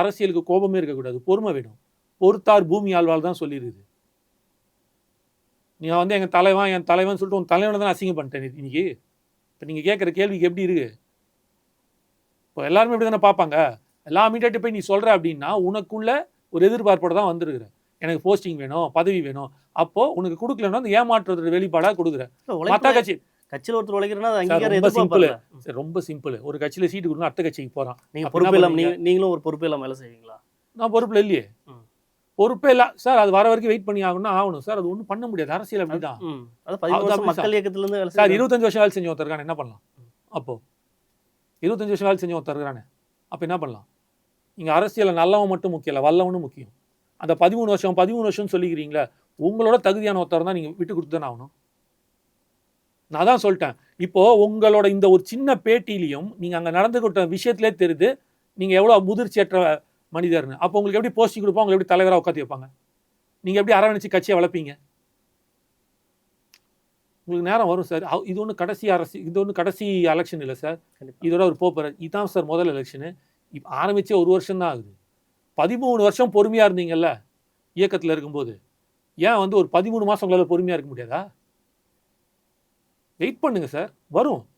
அரசியலுக்கு கோபமே இருக்கக்கூடாது, பொறுமை வேணும். பொறுத்தார் பூமி ஆழ்வாள் தான் சொல்லிருக்குது. நீ வந்து என் தலைவன் சொல்லிட்டு உன் தலைவனை தான் அசிங்கம் பண்ணிட்டேன் இன்னைக்கு. இப்போ நீங்கள் கேட்குற கேள்விக்கு எப்படி இருக்கு? இப்போ எல்லாருமே இப்படி தானே பார்ப்பாங்க. எல்லா மீடியாட்ட போய் நீ சொல்கிற அப்படின்னா உனக்குள்ள ஒரு எதிர்பார்ப்போட தான் வந்திருக்கிற. எனக்கு போஸ்டிங் வேணும், பதவி வேணும். அப்போ உனக்கு கொடுக்கலன்னா அந்த ஏமாற்றத்தோட வெளிப்பாடாக கொடுக்குற. மற்ற கட்சி கட்சியில் ஒருத்தர் உழைக்கிறனா ரொம்ப சிம்பிள். ரொம்ப சிம்பிள். ஒரு கட்சியில் சீட்டு கொடுக்கணும், அடுத்த கட்சிக்கு போகிறான். நீங்கள் பொறுப்பு இல்லாமல் நீங்களும் ஒரு பொறுப்பு இல்லாமல் வேலை செய்வீங்களா? நான் பொறுப்பில் இல்லையே. பொறுப்பே இல்லை சார். அது வர வரைக்கும் வெயிட் பண்ணி ஆகணும் சார். அது ஒன்றும் பண்ண முடியாது. அரசியல் அப்படிதான். மக்கள் இயக்கத்திலேருந்து சார் 25 வருஷம் வேலை செஞ்சு ஒருத்தருக்கான என்ன பண்ணலாம்? அப்போ 25 வருஷம் வேலை செஞ்சு ஒருத்தருக்கானே அப்போ என்ன பண்ணலாம்? இங்கே அரசியலில் நல்லவன் மட்டும் முக்கியம் இல்லை, வல்லவனும் முக்கியம். அந்த 13 வருஷம் சொல்லிக்கிறீங்களா, உங்களோட தகுதியான ஒருத்தர் தான் நீங்கள் விட்டு கொடுத்து தானே ஆகணும். நான் தான் சொல்லிட்டேன். இப்போ உங்களோட இந்த ஒரு சின்ன பேட்டியிலையும் நீங்கள் அங்கே நடந்துகிட்ட விஷயத்திலே தெரியுது நீங்கள் எவ்வளோ முதிர்ச்சியற்ற மனிதர்னு. அப்போ உங்களுக்கு எப்படி போஸ்டிங் கொடுப்பாங்க, உங்களுக்கு எப்படி தலைவராக உட்காந்து வைப்பாங்க? நீங்கள் எப்படி அரவணைச்சு கட்சியை வளர்ப்பீங்க? உங்களுக்கு நேரம் வரும் சார். இது ஒன்று கடைசி எலெக்ஷன் இல்லை சார். இதோட ஒரு போப்பர் இதுதான் சார் முதல் எலெக்ஷனு. இப்போ ஆரம்பிச்சே 1 வருஷம் தான் ஆகுது. 13 வருஷம் பொறுமையாக இருந்தீங்கல்ல இயக்கத்தில் இருக்கும்போது. ஏன் வந்து ஒரு 13 மாதம் உங்களால் பொறுமையாக இருக்க முடியாதா? வெயிட் பண்ணுங்க சார், வரும்.